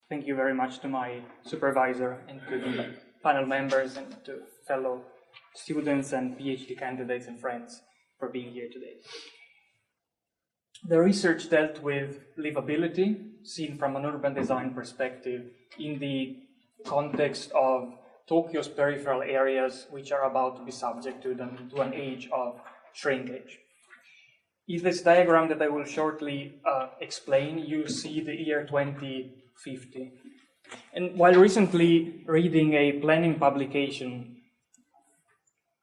Thank you very much to my supervisor and to the panel members and to fellow students and PhD candidates and friends for being here today. The research dealt with livability, seen from an urban design perspective, in the context of Tokyo's peripheral areas, which are about to be subject to an age of shrinkage. In this diagram that I will shortly explain, you see the year 2050. And while recently reading a planning publication,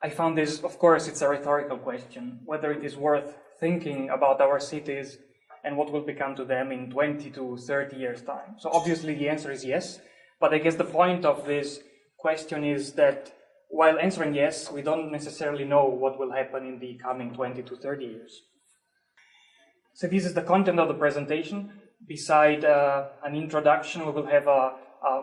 I found this, of course, it's a rhetorical question, whether it is worth thinking about our cities and what will become to them in 20 to 30 years' time. So obviously the answer is yes, but I guess the point of this question is that while answering yes, we don't necessarily know what will happen in the coming 20 to 30 years. So this is the content of the presentation. Beside an introduction, we will have a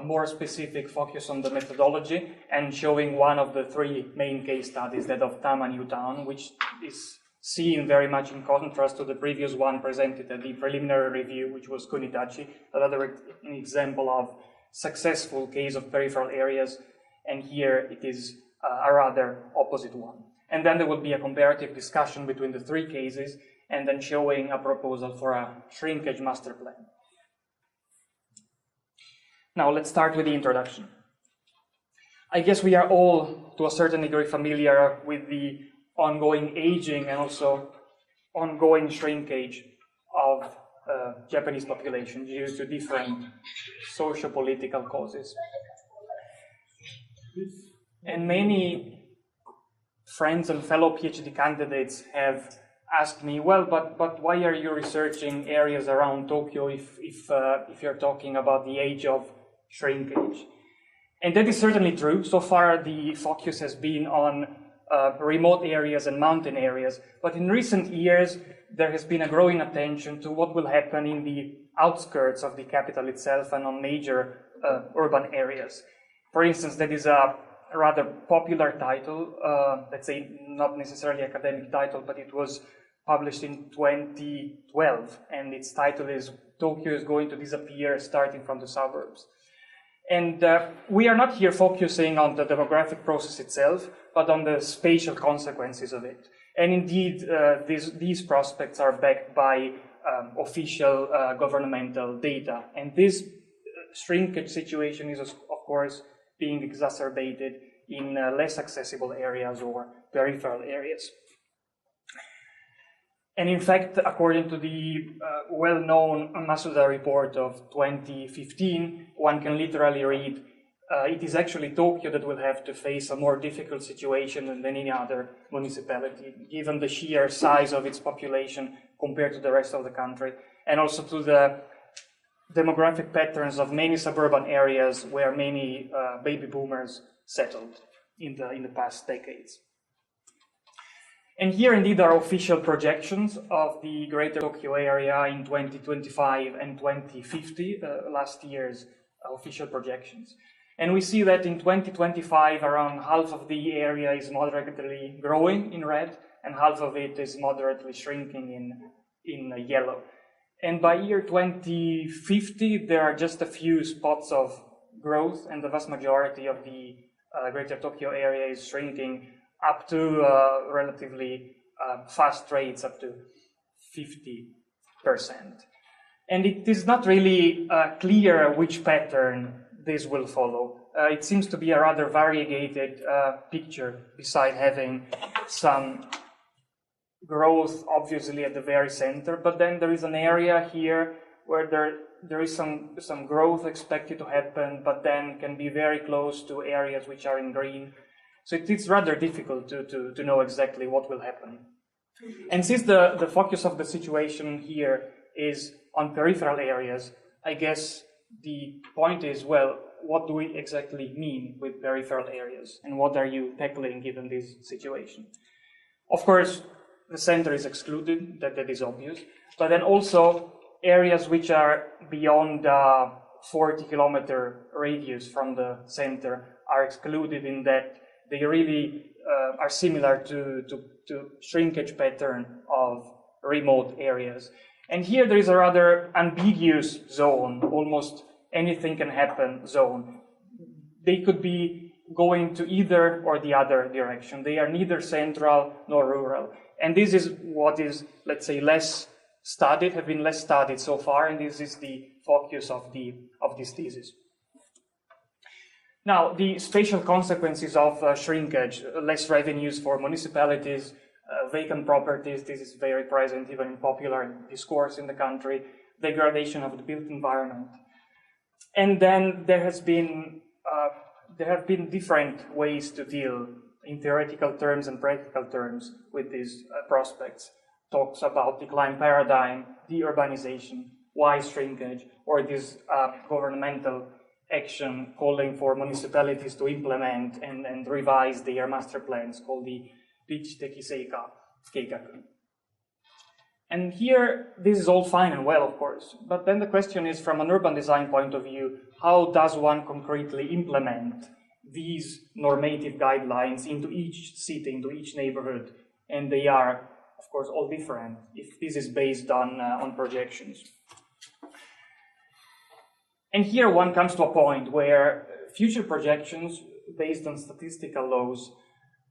more specific focus on the methodology and showing one of the three main case studies, that of Tama New Town, which is seen very much in contrast to the previous one presented at the preliminary review, which was Kunitachi, another example of successful case of peripheral areas, and here it is a rather opposite one. And then there will be a comparative discussion between the three cases, and then showing a proposal for a shrinkage master plan. Now let's start with the introduction. I guess we are all, to a certain degree, familiar with the ongoing aging and also ongoing shrinkage of Japanese population due to different socio-political causes. And many friends and fellow PhD candidates have asked me, well, but why are you researching areas around Tokyo if you're talking about the age of shrinkage? And that is certainly true. So far, the focus has been on remote areas and mountain areas. But in recent years, there has been a growing attention to what will happen in the outskirts of the capital itself and on major urban areas. For instance, that is a rather popular title, let's say not necessarily academic title, but it was published in 2012, and its title is Tokyo is Going to Disappear Starting from the Suburbs. And we are not here focusing on the demographic process itself, but on the spatial consequences of it. And indeed, these prospects are backed by official governmental data. And this shrinkage situation is, of course, being exacerbated in less accessible areas or peripheral areas. And in fact, according to the well-known Masuda report of 2015, one can literally read, it is actually Tokyo that will have to face a more difficult situation than any other municipality, given the sheer size of its population compared to the rest of the country, and also to the demographic patterns of many suburban areas where many baby boomers settled in the past decades. And here indeed are official projections of the greater Tokyo area in 2025 and 2050, last year's official projections. And we see that in 2025, around half of the area is moderately growing in red, and half of it is moderately shrinking in yellow. And by year 2050, there are just a few spots of growth, and the vast majority of the greater Tokyo area is shrinking up to relatively fast rates, up to 50%. And it is not really clear which pattern this will follow. It seems to be a rather variegated picture, beside having some growth obviously at the very center, but then there is an area here where there is some growth expected to happen, but then can be very close to areas which are in green. So it's rather difficult to know exactly what will happen. And since the focus of the situation here is on peripheral areas, I guess the point is, well, what do we exactly mean with peripheral areas, and what are you tackling given this situation? Of course, the center is excluded, that is obvious, but then also areas which are beyond 40-kilometer radius from the center are excluded, in that they really are similar to shrinkage pattern of remote areas. And here there is a rather ambiguous zone, almost anything can happen zone. They could be going to either or the other direction. They are neither central nor rural. And this is what is, let's say, less studied, have been less studied so far, and this is the focus of this thesis. Now, the spatial consequences of shrinkage, less revenues for municipalities, vacant properties, this is very present even in popular discourse in the country, degradation of the built environment. And then there have been different ways to deal in theoretical terms and practical terms with these prospects. Talks about decline paradigm, deurbanization, why shrinkage, or this governmental action calling for municipalities to implement and revise their master plans called the Dichiteki Keikaku. And here, this is all fine and well, of course, but then the question is, from an urban design point of view, how does one concretely implement these normative guidelines into each city, into each neighborhood? And they are, of course, all different if this is based on projections. And here one comes to a point where future projections based on statistical laws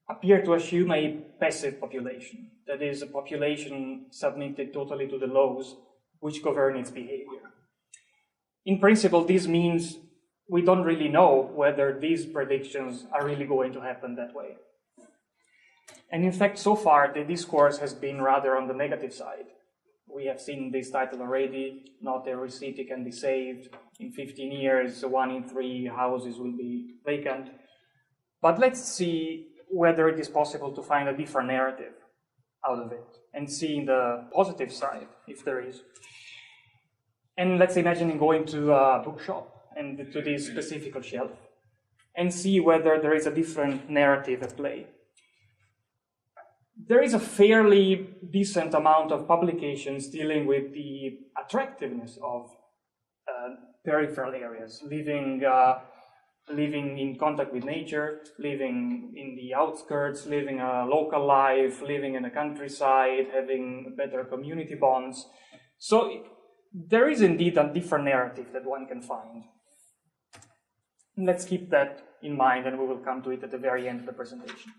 appear to assume a passive population, that is, a population submitted totally to the laws which govern its behavior. In principle, this means we don't really know whether these predictions are really going to happen that way. And in fact, so far, the discourse has been rather on the negative side. We have seen this title already, not every city can be saved. In 15 years, 1 in 3 houses will be vacant. But let's see whether it is possible to find a different narrative out of it and see the positive side, if there is. And let's imagine going to a bookshop and to this specific shelf and see whether there is a different narrative at play. There is a fairly decent amount of publications dealing with the attractiveness of peripheral areas, living in contact with nature, living in the outskirts, living a local life, living in the countryside, having better community bonds. So there is indeed a different narrative that one can find. Let's keep that in mind, and we will come to it at the very end of the presentation.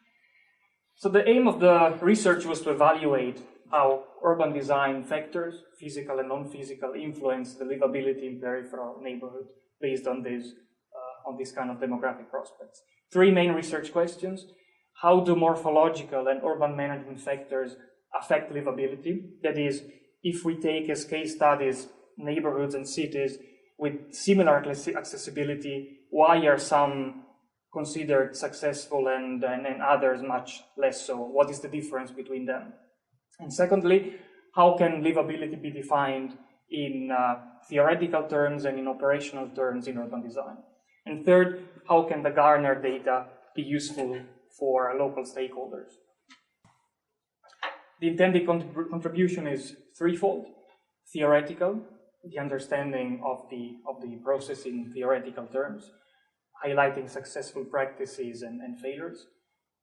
So the aim of the research was to evaluate how urban design factors, physical and non-physical, influence the livability in peripheral neighborhood based on this kind of demographic prospects. 3 main research questions. How do morphological and urban management factors affect livability? That is, if we take as case studies neighborhoods and cities with similar accessibility, why are some considered successful and others much less so? What is the difference between them? And secondly, how can livability be defined in theoretical terms and in operational terms in urban design? And third, how can the garnered data be useful for local stakeholders? The intended contribution is threefold. Theoretical, the understanding of the process in theoretical terms, highlighting successful practices and failures.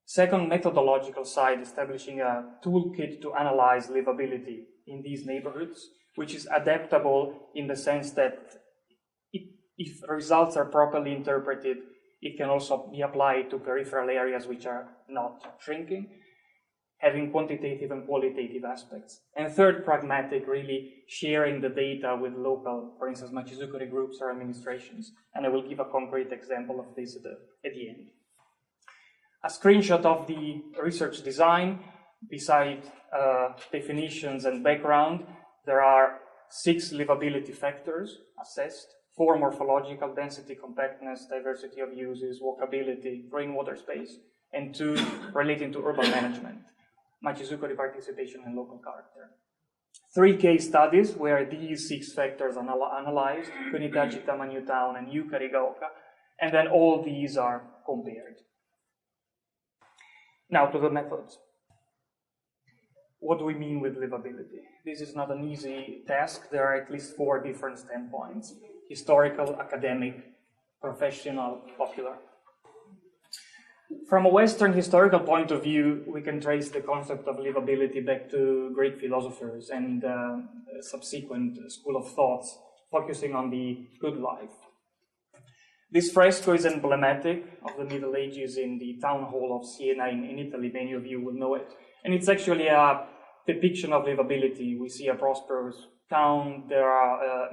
Second, methodological side, establishing a toolkit to analyze livability in these neighborhoods, which is adaptable in the sense that if results are properly interpreted, it can also be applied to peripheral areas which are not shrinking, having quantitative and qualitative aspects. And third, pragmatic, really sharing the data with local, for instance, machizukuri groups or administrations. And I will give a concrete example of this at the end. A screenshot of the research design. Beside definitions and background, there are 6 livability factors assessed: 4 morphological: density, compactness, diversity of uses, walkability, green water space, and 2 relating to urban management: machizukuri participation and local character. 3 case studies where these 6 factors are analyzed: Kunitachi, Tama New Town, and Yukarigaoka, and then all these are compared. Now to the methods. What do we mean with livability? This is not an easy task. There are at least 4 different standpoints: historical, academic, professional, popular. From a Western historical point of view, we can trace the concept of livability back to Greek philosophers and subsequent school of thoughts focusing on the good life. This fresco is emblematic of the Middle Ages in the town hall of Siena in Italy. Many of you will know it. And it's actually a depiction of livability. We see a prosperous town, there are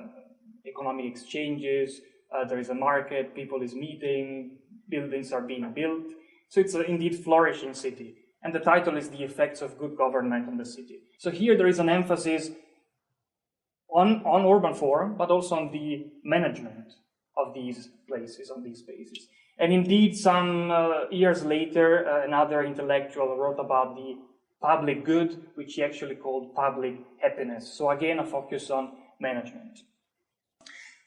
economic exchanges, there is a market, people is meeting, buildings are being built. So it's an indeed flourishing city. And the title is The Effects of Good Government on the City. So here there is an emphasis on urban form, but also on the management of these places, on these spaces. And indeed, some years later, another intellectual wrote about the public good, which he actually called public happiness. So again, a focus on management.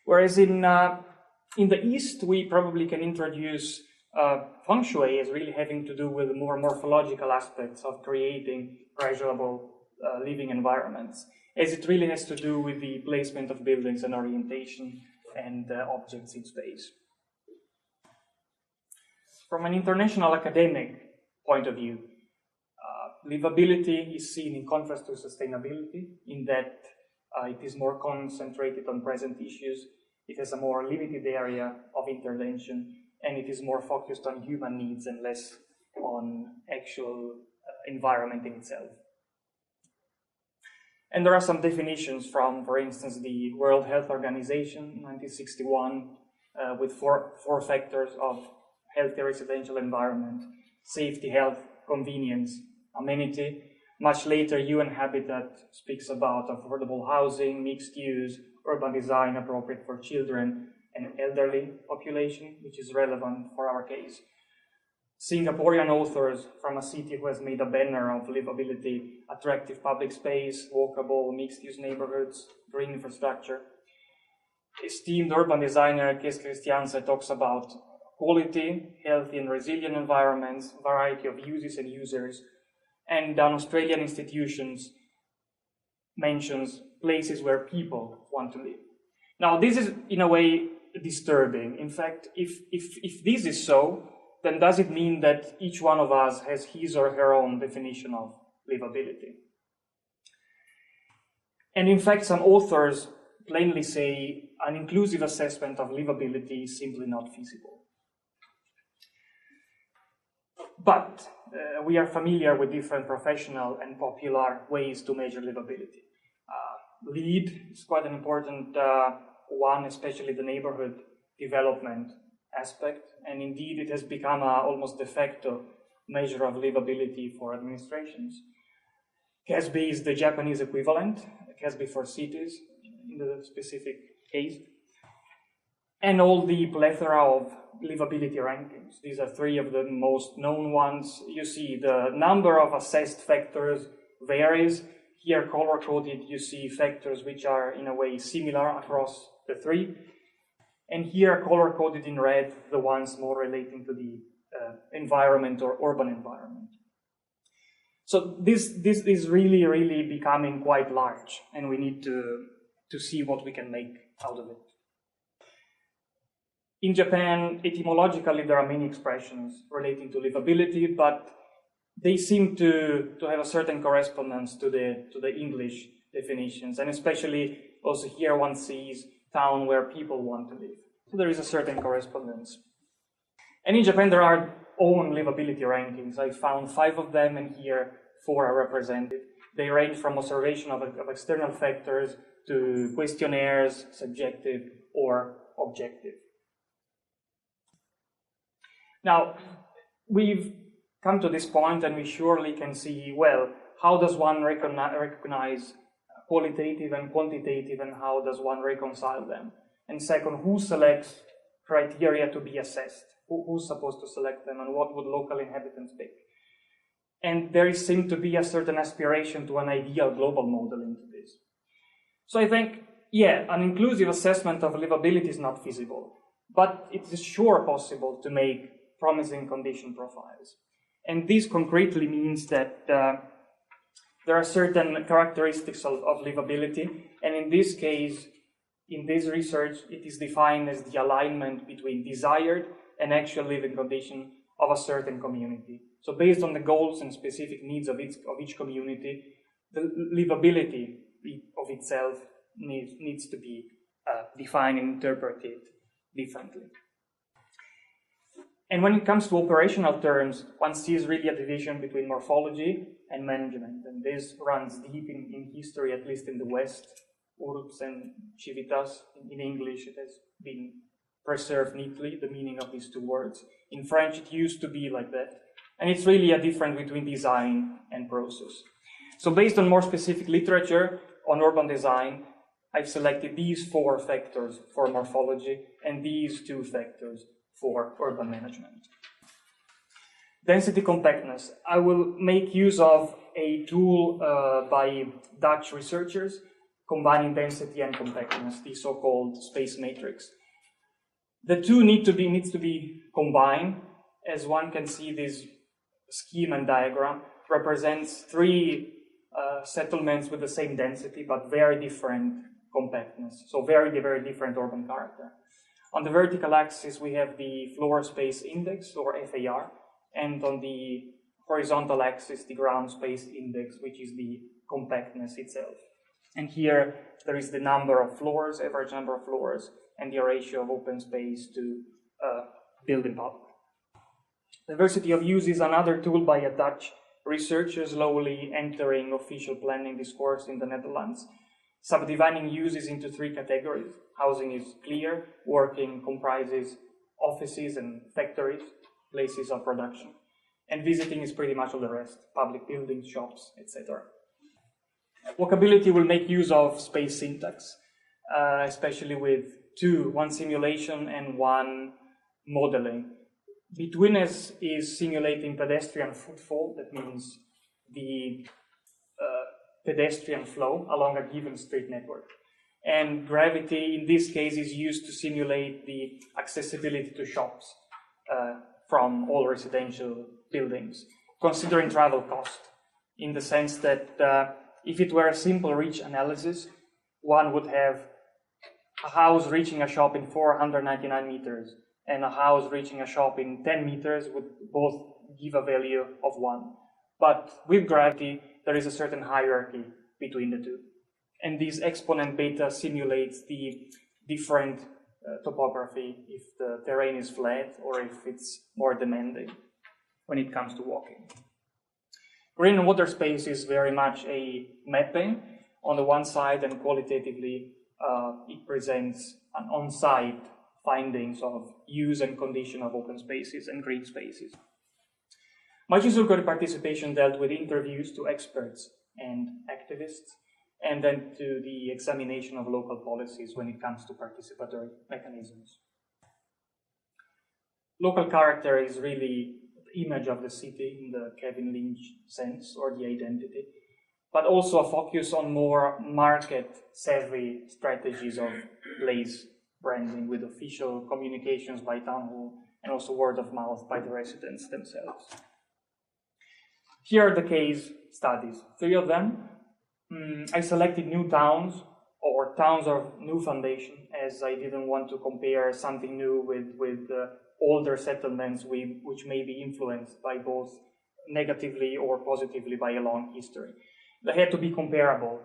Whereas in the East, we probably can introduce feng shui as really having to do with more morphological aspects of creating pleasurable living environments, as it really has to do with the placement of buildings and orientation and objects in space. From an international academic point of view, livability is seen in contrast to sustainability, in that it is more concentrated on present issues, it has a more limited area of intervention, and it is more focused on human needs and less on actual environment in itself. And there are some definitions from, for instance, the World Health Organization, 1961, with four factors of healthy residential environment: safety, health, convenience, amenity. Much later, UN Habitat speaks about affordable housing, mixed use, urban design appropriate for children and elderly population, which is relevant for our case. Singaporean authors from a city who has made a banner of livability, attractive public space, walkable, mixed-use neighborhoods, green infrastructure. Esteemed urban designer Kees Christiansen talks about quality, healthy and resilient environments, variety of uses and users, and an Australian institutions mentions places where people want to live. Now, this is in a way disturbing. In fact, if this is so, then does it mean that each one of us has his or her own definition of livability? And in fact, some authors plainly say an inclusive assessment of livability is simply not feasible. But we are familiar with different professional and popular ways to measure livability. LEED is quite an important one, especially the neighborhood development aspect, and indeed it has become an almost de facto measure of livability for administrations. CASB is the Japanese equivalent, CASB for cities in the specific case, and all the plethora of livability rankings. These are three of the most known ones. You see the number of assessed factors varies. Here, color-coded, you see factors which are in a way similar across the three. And here, color-coded in red, the ones more relating to the environment or urban environment. So this is really becoming quite large, and we need to see what we can make out of it. In Japan, etymologically, there are many expressions relating to livability, but they seem to have a certain correspondence to the English definitions, and especially also here one sees town where people want to live. So there is a certain correspondence. And in Japan, there are own livability rankings. I found 5 of them, and here 4 are represented. They range from observation of external factors to questionnaires, subjective or objective. Now, we've come to this point, and we surely can see, well, how does one recognize qualitative and quantitative, and how does one reconcile them? And second, who selects criteria to be assessed? Who's supposed to select them, and what would local inhabitants pick? And there seems to be a certain aspiration to an ideal global model into this. So I think, yeah, an inclusive assessment of livability is not feasible, but it is sure possible to make promising condition profiles. And this concretely means that there are certain characteristics of livability, and in this case, in this research, it is defined as the alignment between desired and actual living condition of a certain community. So based on the goals and specific needs of each community, the livability of itself needs to be defined and interpreted differently. And when it comes to operational terms, one sees really a division between morphology and management. And this runs deep in history, at least in the West. Urbs and civitas, in English, it has been preserved neatly, the meaning of these two words. In French, it used to be like that. And it's really a difference between design and process. So based on more specific literature on urban design, I've selected these 4 factors for morphology and these 2 factors for urban management. Density compactness. I will make use of a tool by Dutch researchers combining density and compactness, the so-called space matrix. The two needs to be combined. As one can see, this scheme and diagram represents 3 settlements with the same density but very different compactness, so very, very different urban character. On the vertical axis, we have the floor space index, or FAR, and on the horizontal axis, the ground space index, which is the compactness itself. And here, there is the number of floors, average number of floors, and the ratio of open space to building public. Diversity of use is another tool by a Dutch researcher slowly entering official planning discourse in the Netherlands, subdividing uses into 3 categories. Housing is clear, working comprises offices and factories, places of production, and visiting is pretty much all the rest, public buildings, shops, etc. Walkability will make use of space syntax, especially with 2, one simulation and one modeling. Betweenness is simulating pedestrian footfall, that means the pedestrian flow along a given street network. And gravity, in this case, is used to simulate the accessibility to shops from all residential buildings, considering travel cost, in the sense that if it were a simple reach analysis, one would have a house reaching a shop in 499 meters and a house reaching a shop in 10 meters would both give a value of 1. But with gravity, there is a certain hierarchy between the two. And this exponent beta simulates the different topography if the terrain is flat or if it's more demanding when it comes to walking. Green and water space is very much a mapping on the one side, and qualitatively it presents an on-site findings of use and condition of open spaces and green spaces. Machizukuri participation dealt with interviews to experts and activists, and then to the examination of local policies when it comes to participatory mechanisms. Local character is really the image of the city in the Kevin Lynch sense, or the identity, but also a focus on more market-savvy strategies of place branding with official communications by town hall and also word of mouth by the residents themselves. Here are the case studies, 3 of them. I selected new towns or towns of new foundation, as I didn't want to compare something new with older settlements which may be influenced by both negatively or positively by a long history. They had to be comparable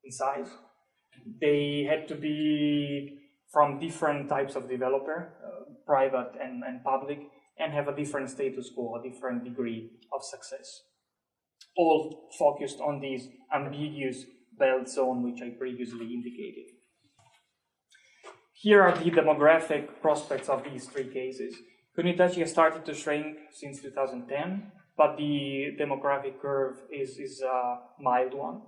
in size. They had to be from different types of developer, private and public, and have a different status quo, a different degree of success. All focused on this ambiguous belt zone which I previously indicated. Here are the demographic prospects of these 3 cases. Kunitachi has started to shrink since 2010, but the demographic curve is a mild one.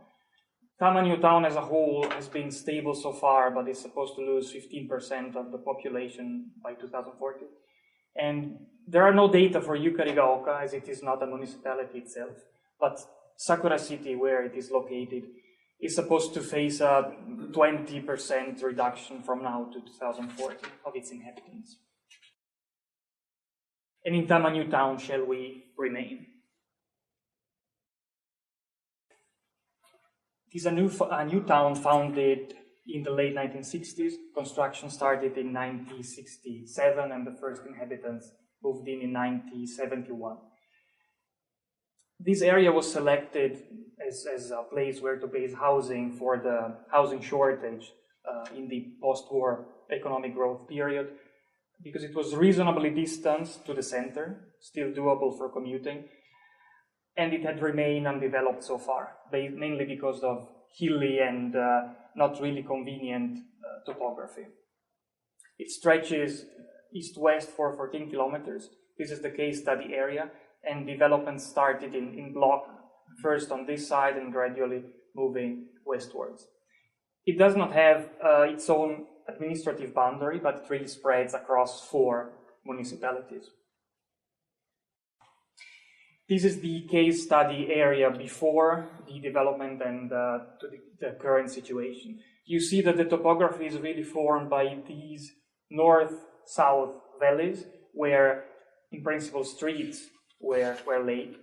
Tama New Town as a whole has been stable so far, but is supposed to lose 15% of the population by 2040. And there are no data for Yukarigaoka, as it is not a municipality itself. But Sakura City, where it is located, is supposed to face a 20% reduction from now to 2040 of its inhabitants. And in Tama New Town shall we remain? It is a new town founded in the late 1960s. Construction started in 1967, and the first inhabitants moved in 1971. This area was selected as a place where to base housing for the housing shortage in the post-war economic growth period. because it was reasonably distant to the center, still doable for commuting, and it had remained undeveloped so far, mainly because of hilly and not really convenient topography. It stretches east-west for 14 kilometers. This is the case study area, and development started in block, first on this side and gradually moving westwards. It does not have its own administrative boundary, but it really spreads across 4 municipalities. This is the case study area before the development and to the current situation. You see that the topography is really formed by these north-south valleys where, in principle, streets were laid.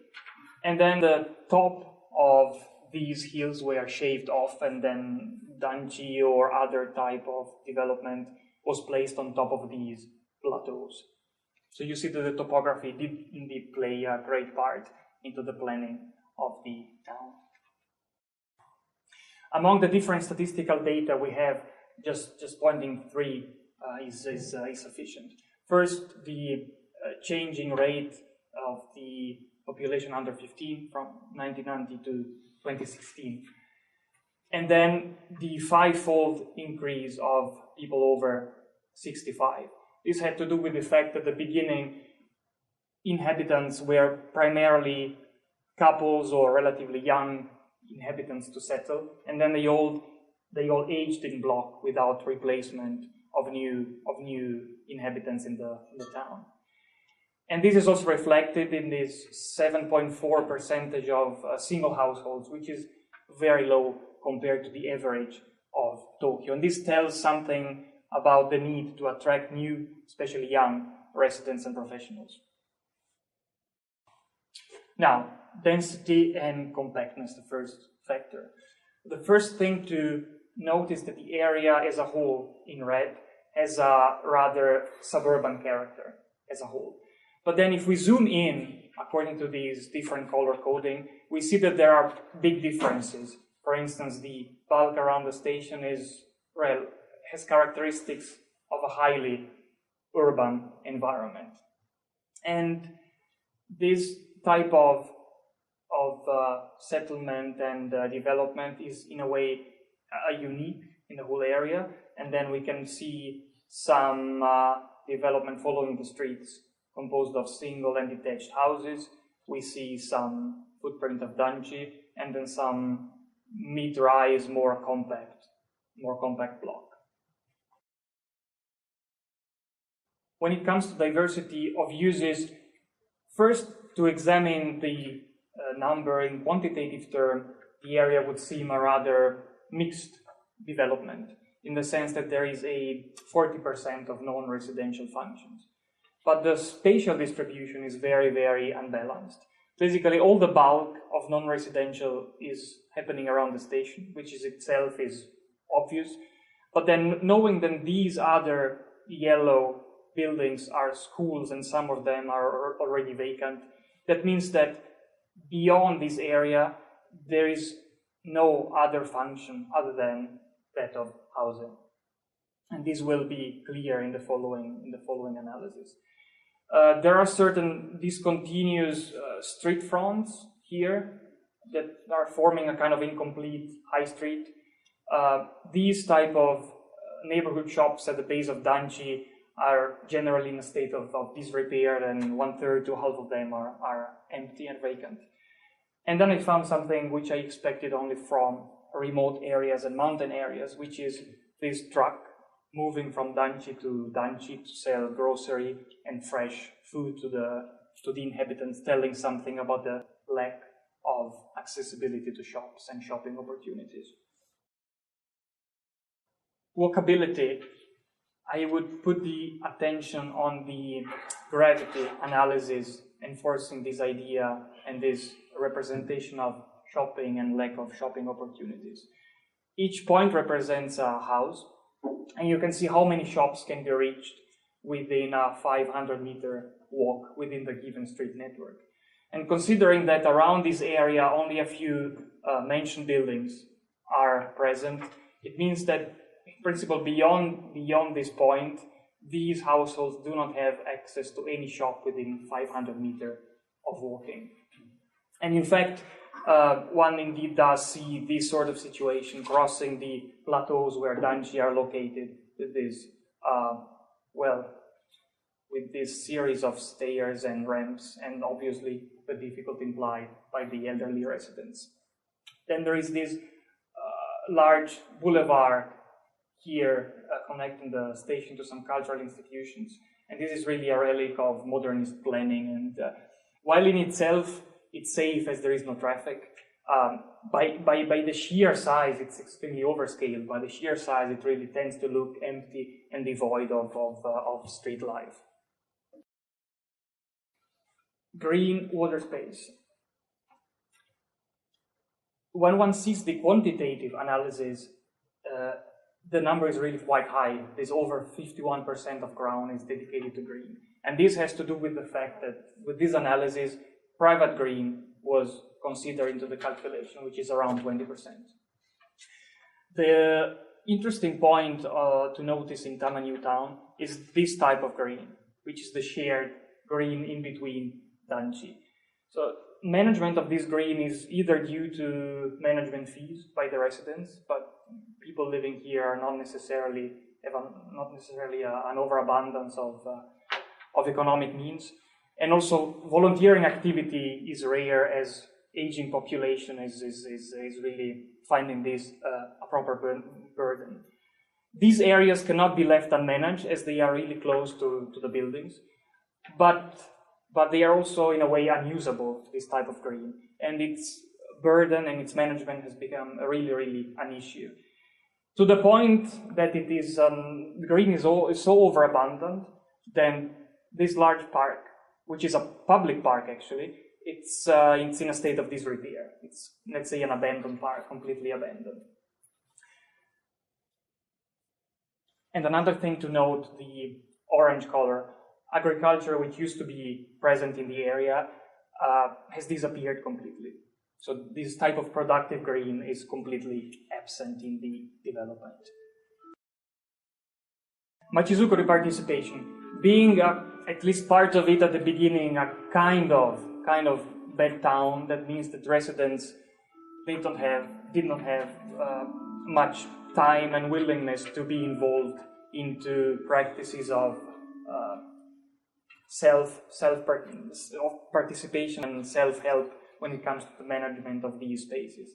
And then the top of these hills were shaved off, and then danchi or other type of development was placed on top of these plateaus. So you see that the topography did indeed play a great part into the planning of the town. Among the different statistical data we have, just pointing 3 is sufficient. First, the changing rate of the population under 15 from 1990 to 2016. And then the 5-fold increase of people over 65. This had to do with the fact that at the beginning, inhabitants were primarily couples or relatively young inhabitants to settle, and then they all aged in block without replacement of new inhabitants in the town. And this is also reflected in this 7.4% of single households, which is very low compared to the average of Tokyo. And this tells something about the need to attract new, especially young, residents and professionals. Now, density and compactness, the first factor. The first thing to notice that the area as a whole, in red, has a rather suburban character as a whole. But then if we zoom in, according to these different color coding, we see that there are big differences. For instance, the bulk around the station has characteristics of a highly urban environment. And this type of settlement and development is in a way unique in the whole area. And then we can see some development following the streets composed of single and detached houses. We see some footprint of danchi, and then some mid-rise, more compact block. When it comes to diversity of uses, first, to examine the number in quantitative term, the area would seem a rather mixed development, in the sense that there is a 40% of non-residential functions. But the spatial distribution is very, very unbalanced. Basically, all the bulk of non-residential is happening around the station, which itself is obvious. But then knowing that these other yellow buildings are schools and some of them are already vacant, that means that beyond this area, there is no other function other than that of housing. And this will be clear in the following analysis. There are certain discontinuous street fronts here that are forming a kind of incomplete high street. These type of neighborhood shops at the base of danchi are generally in a state of disrepair, and 1/3 to half of them are empty and vacant. And then I found something which I expected only from remote areas and mountain areas, which is this truck moving from danchi to sell grocery and fresh food to the inhabitants, telling something about the lack of accessibility to shops and shopping opportunities. Walkability. I would put the attention on the gravity analysis enforcing this idea and this representation of shopping and lack of shopping opportunities. Each point represents a house, and you can see how many shops can be reached within a 500-meter walk within the given street network. And considering that around this area only a few mentioned buildings are present, it means that in principle beyond this point these households do not have access to any shop within 500 meters of walking. And in fact, one indeed does see this sort of situation crossing the plateaus where danji are located with this, with this series of stairs and ramps, and obviously the difficulty implied by the elderly residents. Then there is this large boulevard here connecting the station to some cultural institutions, and this is really a relic of modernist planning, and while in itself it's safe as there is no traffic, by the sheer size it's extremely overscaled. By the sheer size it really tends to look empty and devoid of street life. Green water space. When one sees the quantitative analysis, the number is really quite high. There's over 51% of ground is dedicated to green. And this has to do with the fact that with this analysis, private green was considered into the calculation, which is around 20%. The interesting point to notice in Tama New Town is this type of green, which is the shared green in between danji. So management of this green is either due to management fees by the residents, but people living here are not necessarily an overabundance of economic means, and also volunteering activity is rare as aging population is really finding this a proper burden. These areas cannot be left unmanaged as they are really close to the buildings, but they are also in a way unusable, this type of green, and its burden and its management has become really an issue. To the point that it is green is so overabundant, then this large park, which is a public park actually, it's in a state of disrepair. It's, let's say, an abandoned park, completely abandoned. And another thing to note, the orange color, agriculture, which used to be present in the area, has disappeared completely. So this type of productive green is completely absent in the development. Machizukuri participation, being at least part of it at the beginning, a kind of bad town, that means that residents did not have much time and willingness to be involved into practices of participation and self-help when it comes to the management of these spaces.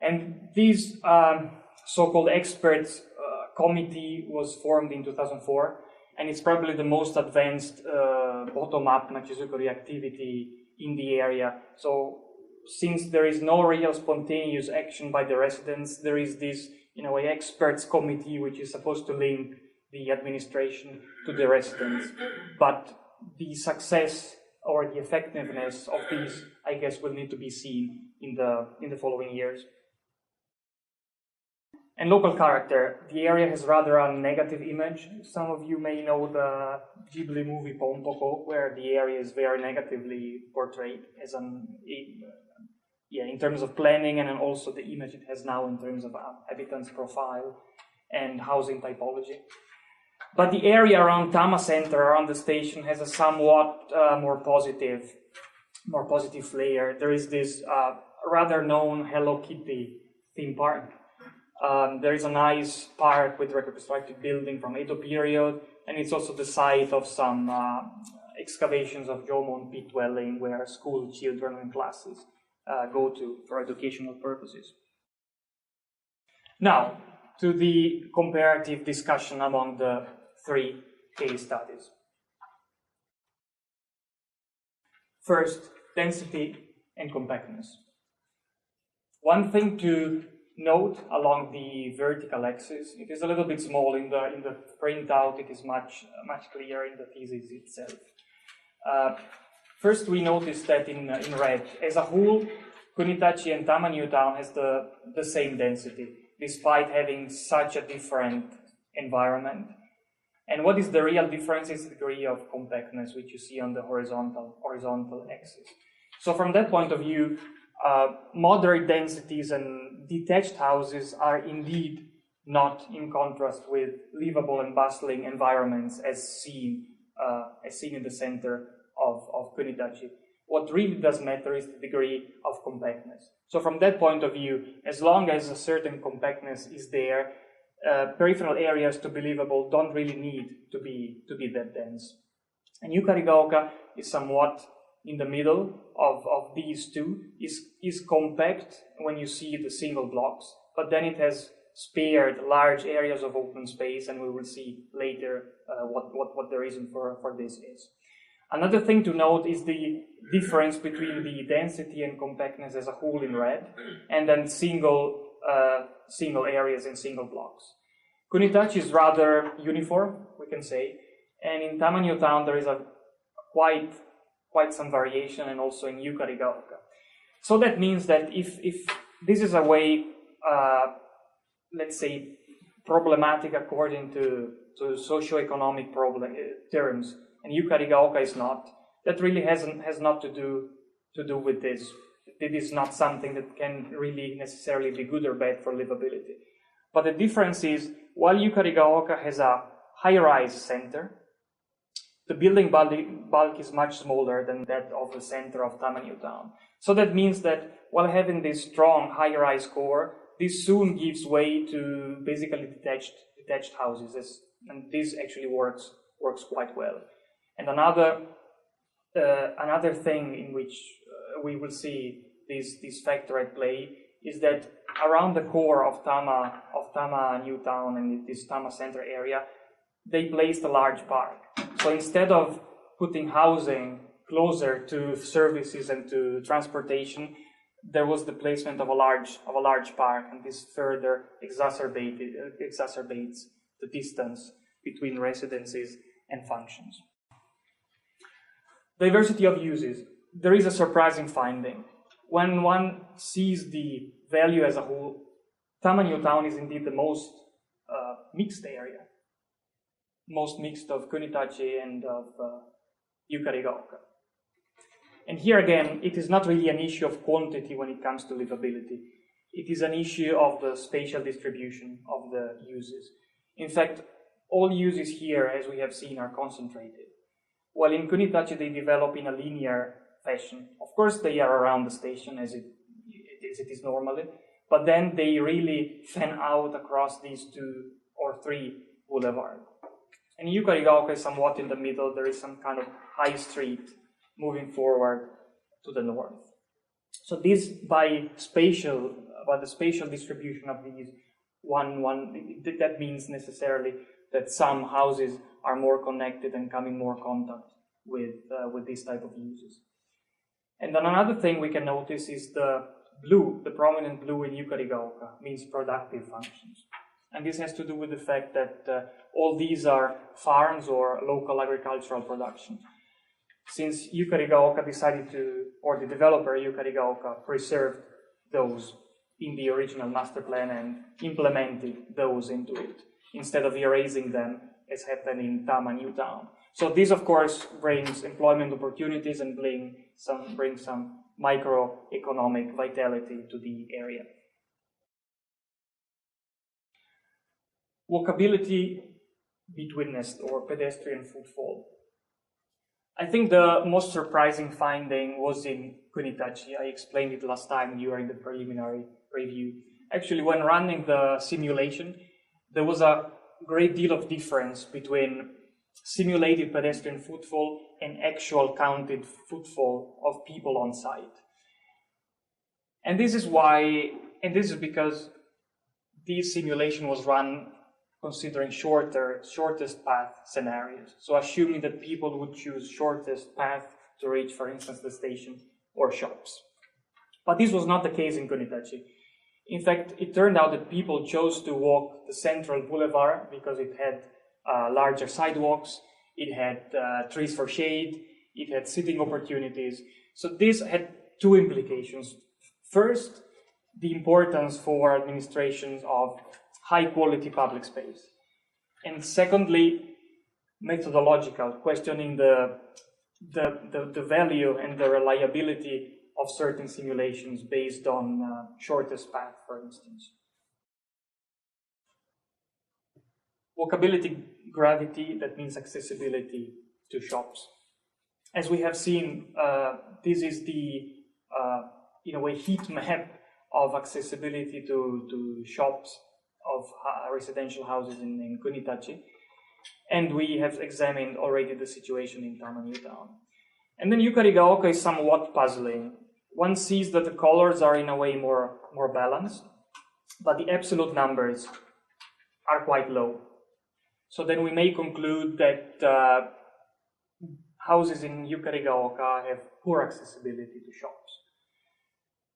And this so-called experts committee was formed in 2004, and it's probably the most advanced bottom-up machizukuri activity in the area. So since there is no real spontaneous action by the residents, there is this, in a way, experts committee which is supposed to link the administration to the residents. But the success or the effectiveness of these, I guess, will need to be seen in the following years. And local character. The area has rather a negative image. Some of you may know the Ghibli movie Pompoko, where the area is very negatively portrayed as in terms of planning, and also the image it has now in terms of habitants profile and housing typology. But the area around Tama Center, around the station, has a somewhat more positive flair. There is this rather known Hello Kitty theme park. There is a nice park with reconstructed building from Edo period, and it's also the site of some excavations of Jomon pit dwelling where school children and classes go to for educational purposes. Now, to the comparative discussion among the three case studies. First, density and compactness. One thing to note along the vertical axis, it is a little bit small in the printout. It is much clearer in the thesis itself. First, we notice that in red, as a whole, Kunitachi and Tama New Town has the same density, despite having such a different environment. And what is the real difference is the degree of compactness, which you see on the horizontal axis. So from that point of view, moderate densities and detached houses are indeed not in contrast with livable and bustling environments as seen in the center of Kunitachi. What really does matter is the degree of compactness. So from that point of view, as long as a certain compactness is there, peripheral areas to be livable don't really need to be that dense. And Yukarigaoka is somewhat in the middle of these two, is compact when you see the single blocks, but then it has spared large areas of open space, and we will see later what the reason for this is. Another thing to note is the difference between the density and compactness as a whole in red, and then single areas in single blocks. Kunitachi is rather uniform, we can say, and in Tama New Town there is a quite some variation, and also in Yukarigaoka. So that means that if this is a way, let's say, problematic according to socioeconomic terms, and Yukarigaoka is not, that really has not to do with this. It is not something that can really necessarily be good or bad for livability. But the difference is, while Yukarigaoka has a high-rise center, the building bulk is much smaller than that of the center of Tama New Town. So that means that while having this strong high-rise core, this soon gives way to basically detached houses, and this actually works quite well. And another thing in which we will see this factor at play is that around the core of Tama New Town and this Tama Center area, they placed a large park. So instead of putting housing closer to services and to transportation, there was the placement of a large park, and this further exacerbates the distance between residences and functions. Diversity of uses. There is a surprising finding. When one sees the value as a whole, Tama New Town is indeed the most mixed area, most mixed of Kunitachi and of Yukarigaoka. And here again, it is not really an issue of quantity when it comes to livability. It is an issue of the spatial distribution of the uses. In fact, all uses here, as we have seen, are concentrated. While in Kunitachi they develop in a linear fashion. Of course, they are around the station as it is normally, but then they really fan out across these 2 or 3 boulevards. And Yukarigaoka is somewhat in the middle. There is some kind of high street moving forward to the north. So this, by the spatial distribution of these, that means necessarily that some houses are more connected and come in more contact with this type of uses. And then another thing we can notice is the blue, the prominent blue in Yukarigaoka, means productive functions. And this has to do with the fact that all these are farms or local agricultural production. Since Yukarigaoka decided to, or the developer Yukarigaoka preserved those in the original master plan and implemented those into it, instead of erasing them as happened in Tama New Town. So this, of course, brings employment opportunities and brings some microeconomic vitality to the area. Walkability, betweenness, or pedestrian footfall. I think the most surprising finding was in Kunitachi. I explained it last time during the preliminary review. Actually, when running the simulation, there was a great deal of difference between simulated pedestrian footfall and actual counted footfall of people on site. And this is because this simulation was run considering shortest path scenarios. So assuming that people would choose shortest path to reach, for instance, the station or shops. But this was not the case in Kunitachi. In fact, it turned out that people chose to walk the central boulevard because it had larger sidewalks, it had trees for shade, it had sitting opportunities. So this had 2 implications. First, the importance for administrations of high-quality public space. And secondly, methodological, questioning the value and the reliability of certain simulations based on shortest path, for instance. Walkability, gravity, that means accessibility to shops. As we have seen, this is the, in a way, heat map of accessibility to shops of residential houses in Kunitachi. And we have examined already the situation in Tama New Town. And then Yukarigaoka is somewhat puzzling. One sees that the colors are in a way more balanced, but the absolute numbers are quite low. So then we may conclude that houses in Yukarigaoka have poor accessibility to shops.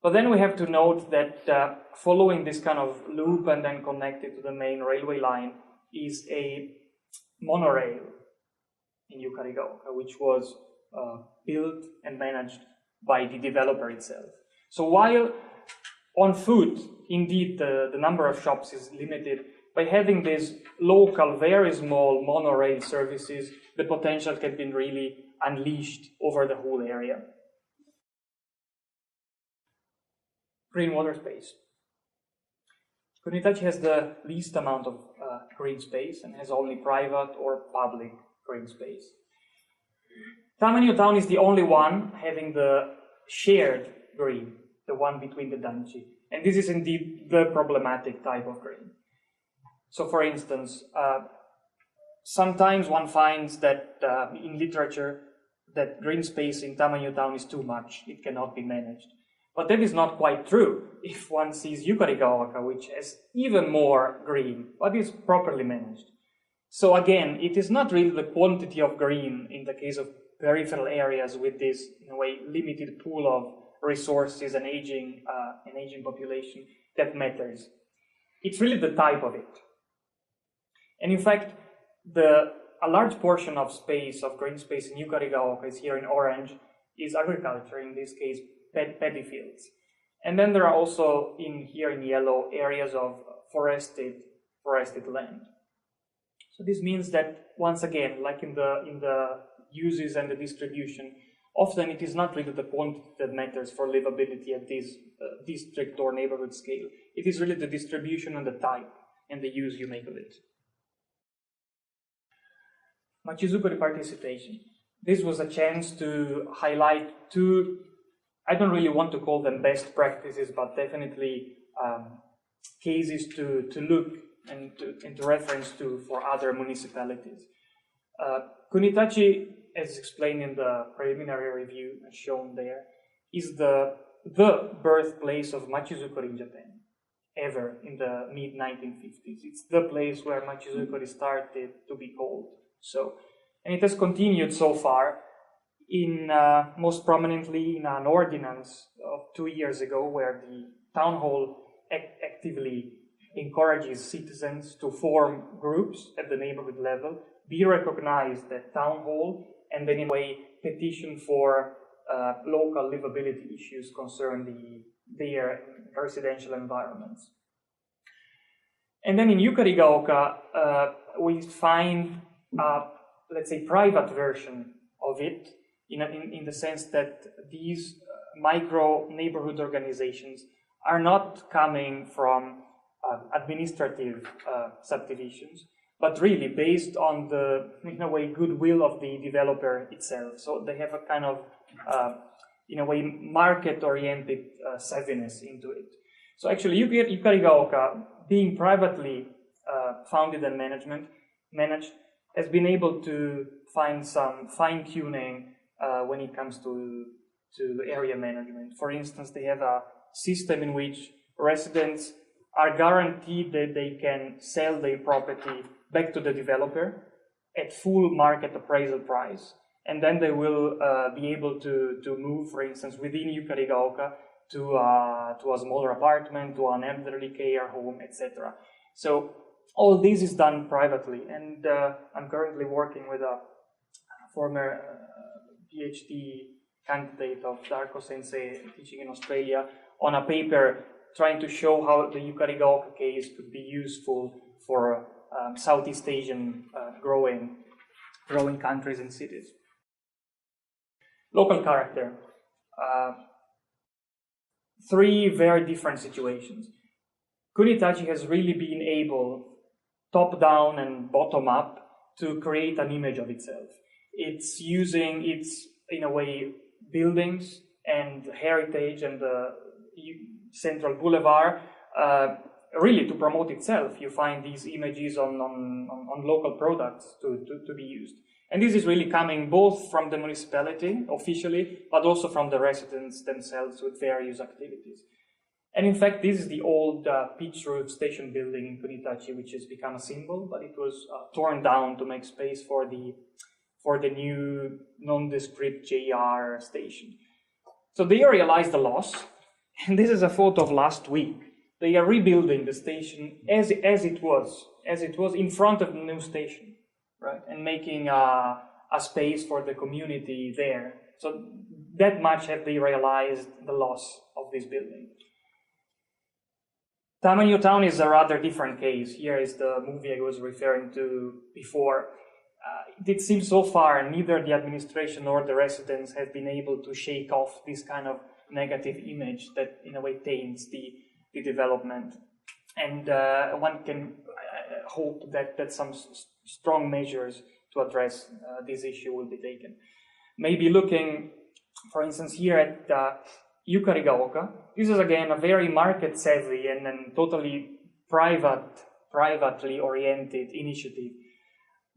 But then we have to note that following this kind of loop and then connected to the main railway line is a monorail in Yukarigaoka, which was built and managed by the developer itself. So while on foot, indeed, the number of shops is limited, by having these local, very small monorail services, the potential can be really unleashed over the whole area. Green water space. Kunitachi has the least amount of green space and has only private or public green space. Tama New Town is the only one having the shared green, the one between the danchi. And this is indeed the problematic type of green. So for instance, sometimes one finds that in literature that green space in Tama New Town is too much, it cannot be managed. But that is not quite true if one sees Yukarigaoka, which has even more green, but is properly managed. So again, it is not really the quantity of green in the case of peripheral areas with this, in a way, limited pool of resources and aging population that matters. It's really the type of it. And in fact, a large portion of space, of green space in Yukarigaoka is here in orange, is agriculture, in this case, paddy fields. And then there are also here in yellow areas of forested land. So this means that once again, like in the uses and the distribution, often it is not really the quantity that matters for livability at this district or neighborhood scale. It is really the distribution and the type and the use you make of it. Machizukuri participation. This was a chance to highlight two, I don't really want to call them best practices, but definitely cases to look and to reference to for other municipalities. Kunitachi, as explained in the preliminary review as shown there, is the birthplace of Machizukuri in Japan, ever in the mid-1950s. It's the place where Machizukuri started to be called. So, and it has continued so far, most prominently in an ordinance of 2 years ago, where the town hall actively encourages citizens to form groups at the neighborhood level, be recognized at town hall, and then in a way petition for local livability issues concern their residential environments. And then in Yukarigaoka, we find let's say, private version of it, in the sense that these micro neighborhood organizations are not coming from administrative subdivisions, but really based on the, in a way, goodwill of the developer itself. So they have a kind of, in a way, market-oriented savviness into it. So actually, Yukarigaoka, being privately founded and managed, has been able to find some fine-tuning when it comes to area management. For instance, they have a system in which residents are guaranteed that they can sell their property back to the developer at full market appraisal price. And then they will be able to move, for instance, within Yukarigaoka to a smaller apartment, to an elderly care home, etc. So all this is done privately, and I'm currently working with a former PhD candidate of Darko Sensei teaching in Australia on a paper trying to show how the Yukarigaoka case could be useful for Southeast Asian growing countries and cities. Local character. Three very different situations. Kunitachi has really been able, top-down and bottom-up to create an image of itself. It's using in a way, buildings and heritage and the central boulevard really to promote itself. You find these images on local products to be used. And this is really coming both from the municipality officially, but also from the residents themselves with various activities. And in fact, this is the old pitch roof station building in Kunitachi, which has become a symbol, but it was torn down to make space for the new nondescript JR station. So they realized the loss, and this is a photo of last week. They are rebuilding the station as it was in front of the new station, right? And making a space for the community there. So that much have they realized the loss of this building. Tama New Town is a rather different case. Here is the movie I was referring to before. It seems so far neither the administration nor the residents have been able to shake off this kind of negative image that in a way taints the development. And one can hope that some strong measures to address this issue will be taken. Maybe looking, for instance, here at Yukarigaoka. This is again a very market-savvy and totally privately oriented initiative.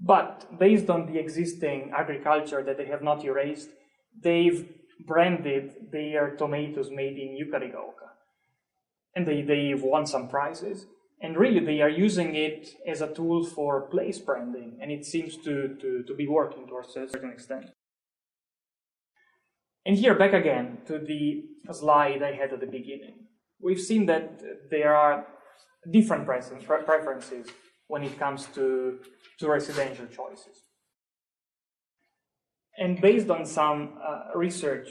But based on the existing agriculture that they have not erased, they've branded their tomatoes made in Yukarigaoka. And they've won some prizes. And really they are using it as a tool for place branding. And it seems to be working to a certain extent. And here back again to the slide I had at the beginning. We've seen that there are different preferences when it comes to residential choices. And based on some research,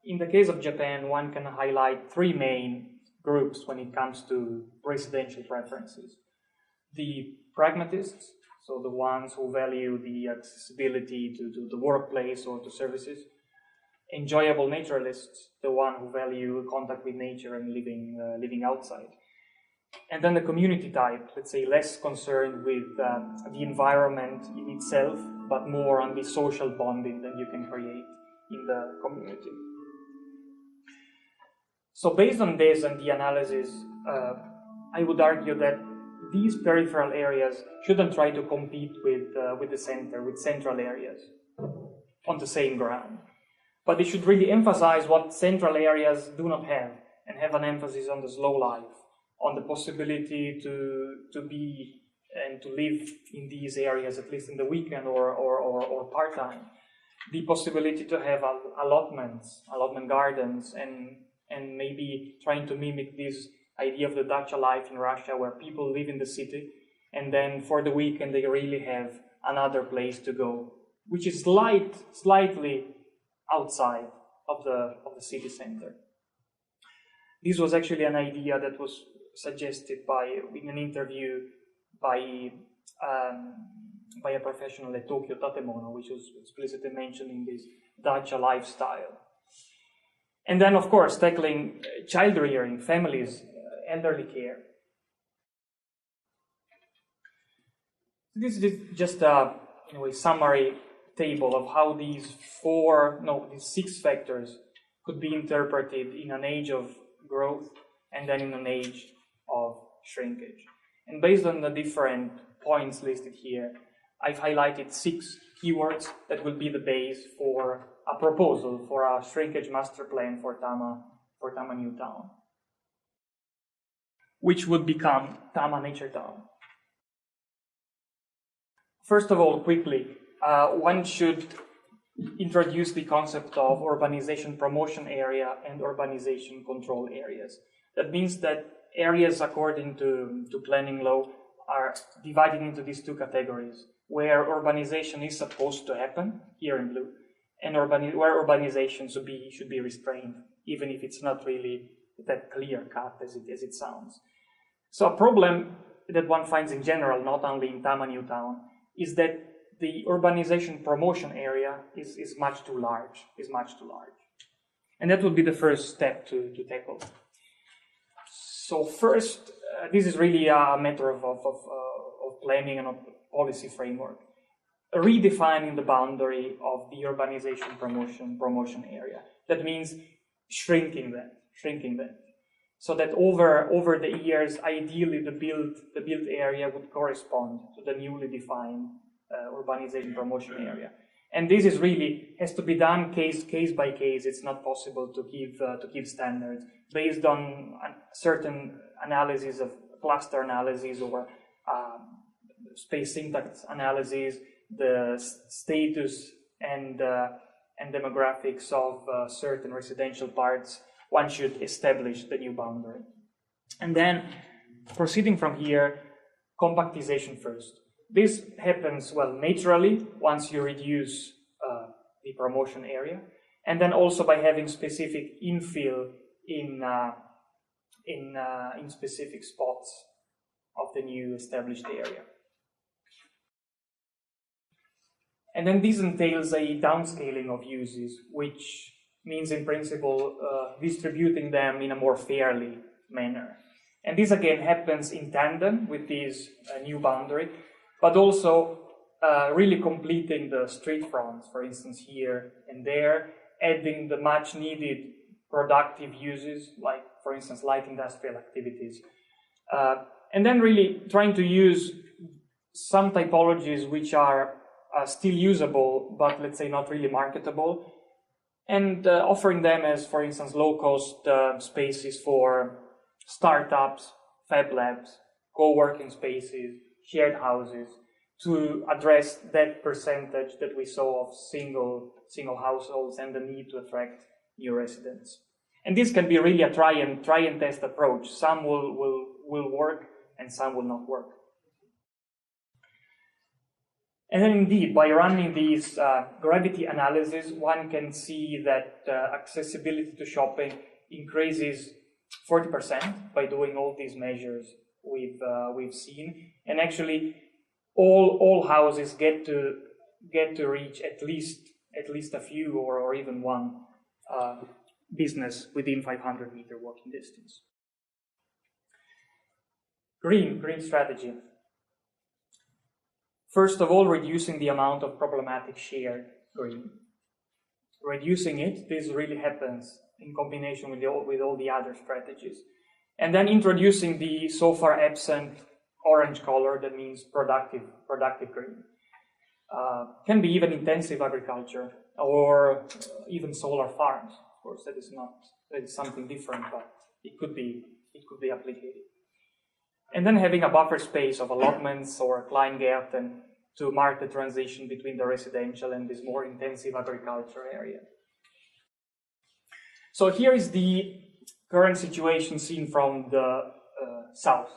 in the case of Japan, one can highlight three main groups when it comes to residential preferences. The pragmatists, so the ones who value the accessibility to the workplace or to services. Enjoyable naturalists, the one who value contact with nature and living outside. And then the community type, let's say less concerned with the environment in itself, but more on the social bonding that you can create in the community. So based on this and the analysis, I would argue that these peripheral areas shouldn't try to compete with the center, with central areas on the same ground. But they should really emphasize what central areas do not have, and have an emphasis on the slow life, on the possibility to be and to live in these areas, at least in the weekend or part-time. The possibility to have allotment gardens, and maybe trying to mimic this idea of the dacha life in Russia, where people live in the city, and then for the weekend they really have another place to go, which is slightly outside of the city center. This was actually an idea that was suggested in an interview by a professional at Tokyo Tatemono, which was explicitly mentioning this dacha lifestyle. And then, of course, tackling child rearing, families, elderly care. This is just a summary table of how these six factors could be interpreted in an age of growth and then in an age of shrinkage. And based on the different points listed here, I've highlighted 6 keywords that will be the base for a proposal for a shrinkage master plan for Tama New Town, which would become Tama Nature Town. First of all, quickly, one should introduce the concept of urbanization promotion area and urbanization control areas. That means that areas, according to planning law, are divided into these 2 categories, where urbanization is supposed to happen, here in blue, and where urbanization should be restrained, even if it's not really that clear-cut as it sounds. So a problem that one finds in general, not only in Tama New Town, is that the urbanization promotion area is much too large, And that would be the first step to tackle. So first, this is really a matter of planning and policy framework, redefining the boundary of the urbanization promotion area. That means shrinking that, so that over the years, ideally the built area would correspond to the newly defined urbanization promotion area. And this is really has to be done case by case. It's not possible to give standards based on certain analysis of cluster analysis or space syntax analysis, the status and demographics of certain residential parts. One should establish the new boundary. And then, proceeding from here, compactization first. This happens, well, naturally, once you reduce the promotion area, and then also by having specific infill in specific spots of the new established area. And then this entails a downscaling of uses, which means in principle distributing them in a more fairly manner. And this again happens in tandem with this new boundary, but also really completing the street fronts, for instance, here and there, adding the much needed productive uses, like, for instance, light industrial activities. And then really trying to use some typologies which are still usable, but let's say not really marketable, and offering them as, for instance, low-cost spaces for startups, fab labs, co-working spaces, shared houses, to address that percentage that we saw of single households and the need to attract new residents. And this can be really a try and test approach. Some will work and some will not work. And then indeed, by running these gravity analysis, one can see that accessibility to shopping increases 40% by doing all these measures we've seen. And actually, all houses get to reach at least a few or even one business within 500-meter walking distance. Green strategy. First of all, reducing the amount of problematic shared green. Reducing it, this really happens in combination with all the other strategies. And then introducing the so far absent orange color, that means productive green. Can be even intensive agriculture or even solar farms. Of course, that is something different, but it could be applicated. And then having a buffer space of allotments or Kleingärten to mark the transition between the residential and this more intensive agriculture area. So here is the current situation seen from the south.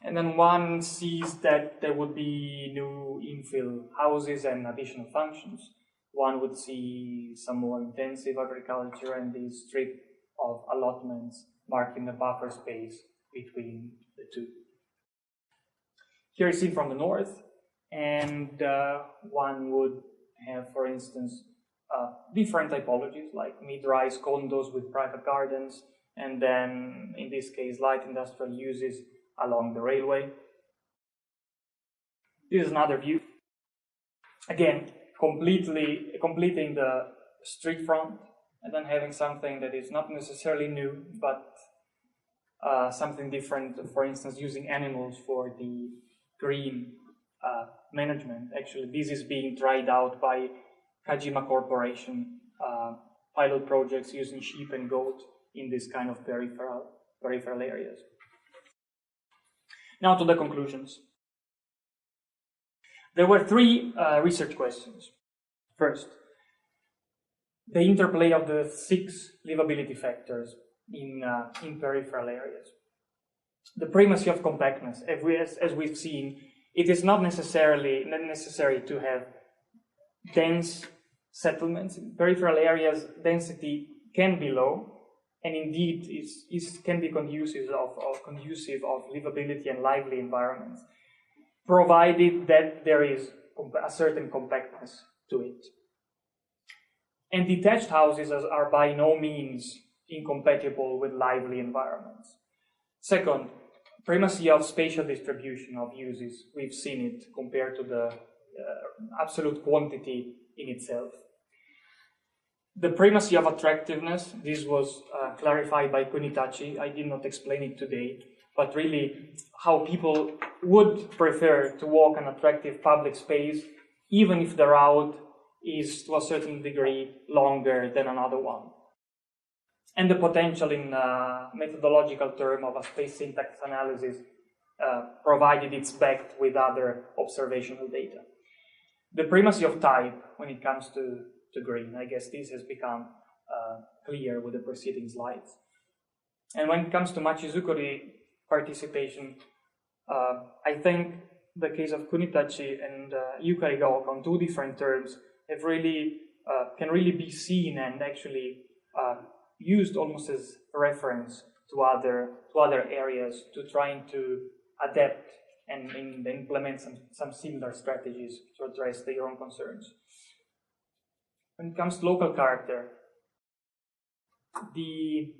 And then one sees that there would be new infill houses and additional functions. One would see some more intensive agriculture and this strip of allotments marking the buffer space between the two. Here is seen from the north, and one would have, for instance, different typologies like mid-rise condos with private gardens, and then, in this case, light industrial uses along the railway. This is another view. Again, completing the street front, and then having something that is not necessarily new, but something different, for instance, using animals for the green management. Actually, this is being tried out by Kajima Corporation, pilot projects using sheep and goat in this kind of peripheral areas. Now to the conclusions. There were three research questions. First, the interplay of the 6 livability factors in peripheral areas. The primacy of compactness. As we've seen, it is not necessary to have dense settlements. In peripheral areas, density can be low, and indeed can be conducive of livability and lively environments, provided that there is a certain compactness to it. And detached houses are by no means incompatible with lively environments. Second, primacy of spatial distribution of uses. We've seen it compared to the absolute quantity in itself. The primacy of attractiveness, this was clarified by Kunitachi. I did not explain it today, but really how people would prefer to walk an attractive public space, even if the route is to a certain degree longer than another one. And the potential in methodological term of a space syntax analysis, provided it's backed with other observational data. The primacy of type when it comes to green, I guess this has become clear with the preceding slides. And when it comes to machizukuri participation, I think the case of Kunitachi and Yukarigaoka on two different terms have really can really be seen and actually used almost as a reference to other areas to trying to adapt and implement some similar strategies to address their own concerns. When it comes to local character, the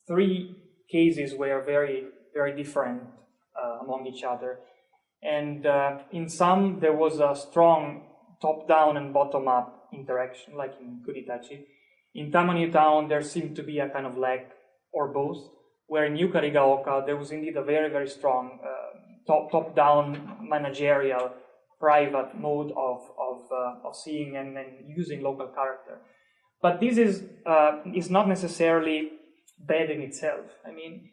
three cases were very, very different among each other. And in some, there was a strong top-down and bottom-up interaction, like in Kunitachi. In Tama New Town, there seemed to be a kind of lack or both, where in Yukarigaoka, there was indeed a very, very strong top-down managerial private mode of seeing and using local character. But this is not necessarily bad in itself. I mean,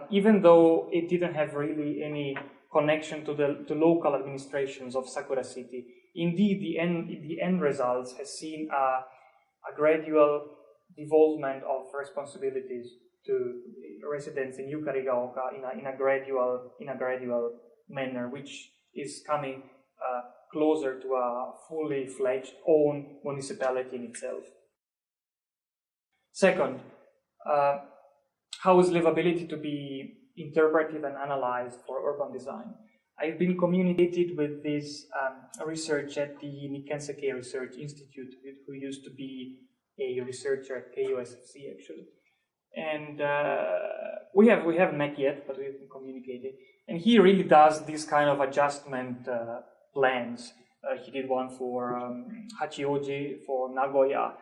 even though it didn't have really any connection to local administrations of Sakura City, indeed the end results has seen a gradual devolvement of responsibilities to residents in Yukarigaoka in a gradual manner, which is coming closer to a fully fledged own municipality in itself. Second, how is livability to be interpreted and analyzed for urban design? I've been communicated with this research at the Uniqueness Research Institute, who used to be a researcher at Keio SFC actually. And we haven't met yet, but we've been communicating. And he really does this kind of adjustment plans. He did one for Hachioji, for Nagoya.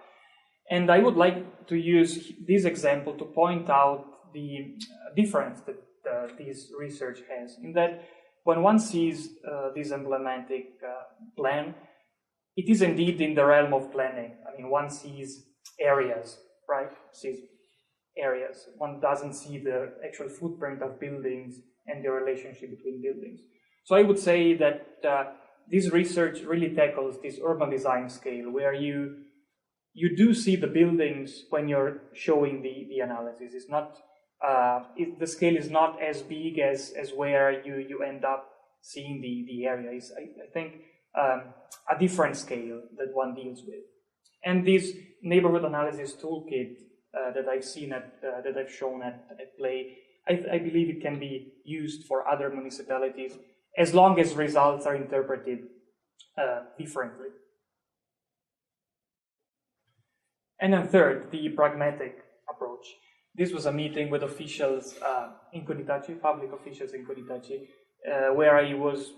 And I would like to use this example to point out the difference that this research has, in that when one sees this emblematic plan, it is indeed in the realm of planning. I mean, one sees areas, right? Sees areas. One doesn't see the actual footprint of buildings and the relationship between buildings. So I would say that this research really tackles this urban design scale, where you do see the buildings when you're showing the analysis. It's not the scale is not as big as where you end up seeing the area. It's, I think a different scale that one deals with. And this neighborhood analysis toolkit that I've seen that I've shown at play, I believe it can be used for other municipalities as long as results are interpreted differently. And then third, the pragmatic approach. This was a meeting with officials in Kunitachi, public officials in Kunitachi, where I was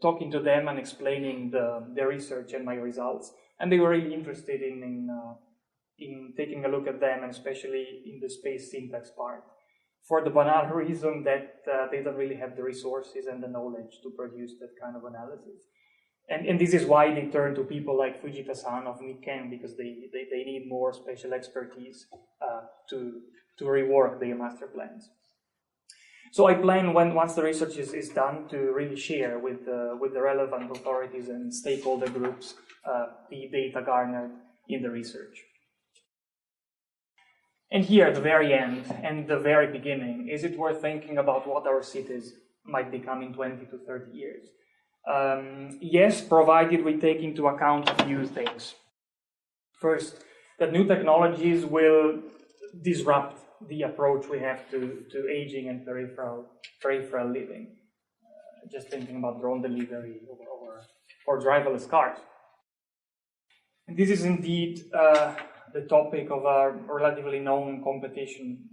talking to them and explaining the research and my results. And they were really interested in taking a look at them, and especially in the space syntax part, for the banal reason that they don't really have the resources and the knowledge to produce that kind of analysis. And this is why they turn to people like Fujita-san of Nikken, because they need more special expertise to rework their master plans. So I plan, once the research is done, to really share with the relevant authorities and stakeholder groups the data garnered in the research. And here at the very end and the very beginning, is it worth thinking about what our cities might become in 20 to 30 years? Yes, provided we take into account a few things. First, that new technologies will disrupt the approach we have to aging and peripheral living. Just thinking about drone delivery or driverless cars. And this is indeed the topic of a relatively known competition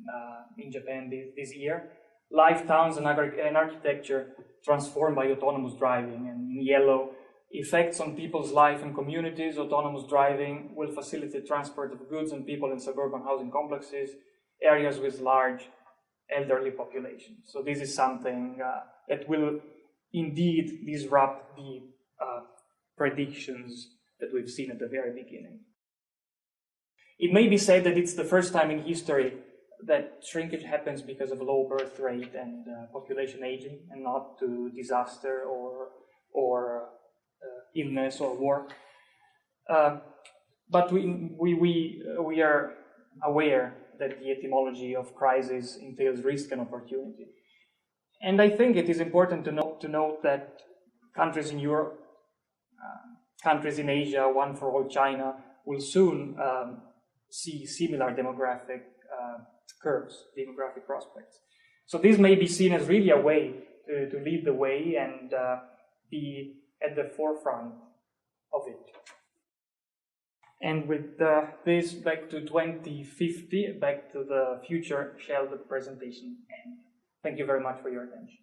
in Japan this year, life, towns, and architecture transformed by autonomous driving. And in yellow, effects on people's life and communities. Autonomous driving will facilitate transport of goods and people in suburban housing complexes, areas with large elderly populations. So this is something that will indeed disrupt the predictions that we've seen at the very beginning. It may be said that it's the first time in history that shrinkage happens because of low birth rate and population aging, and not to disaster or illness or war. But we are aware that the etymology of crisis entails risk and opportunity. And I think it is important to note that countries in Europe, countries in Asia, one for all China, will soon see similar demographic curves, demographic prospects. So this may be seen as really a way to lead the way and be at the forefront of it. And with this, back to 2050, back to the future, shall the presentation end. Thank you very much for your attention.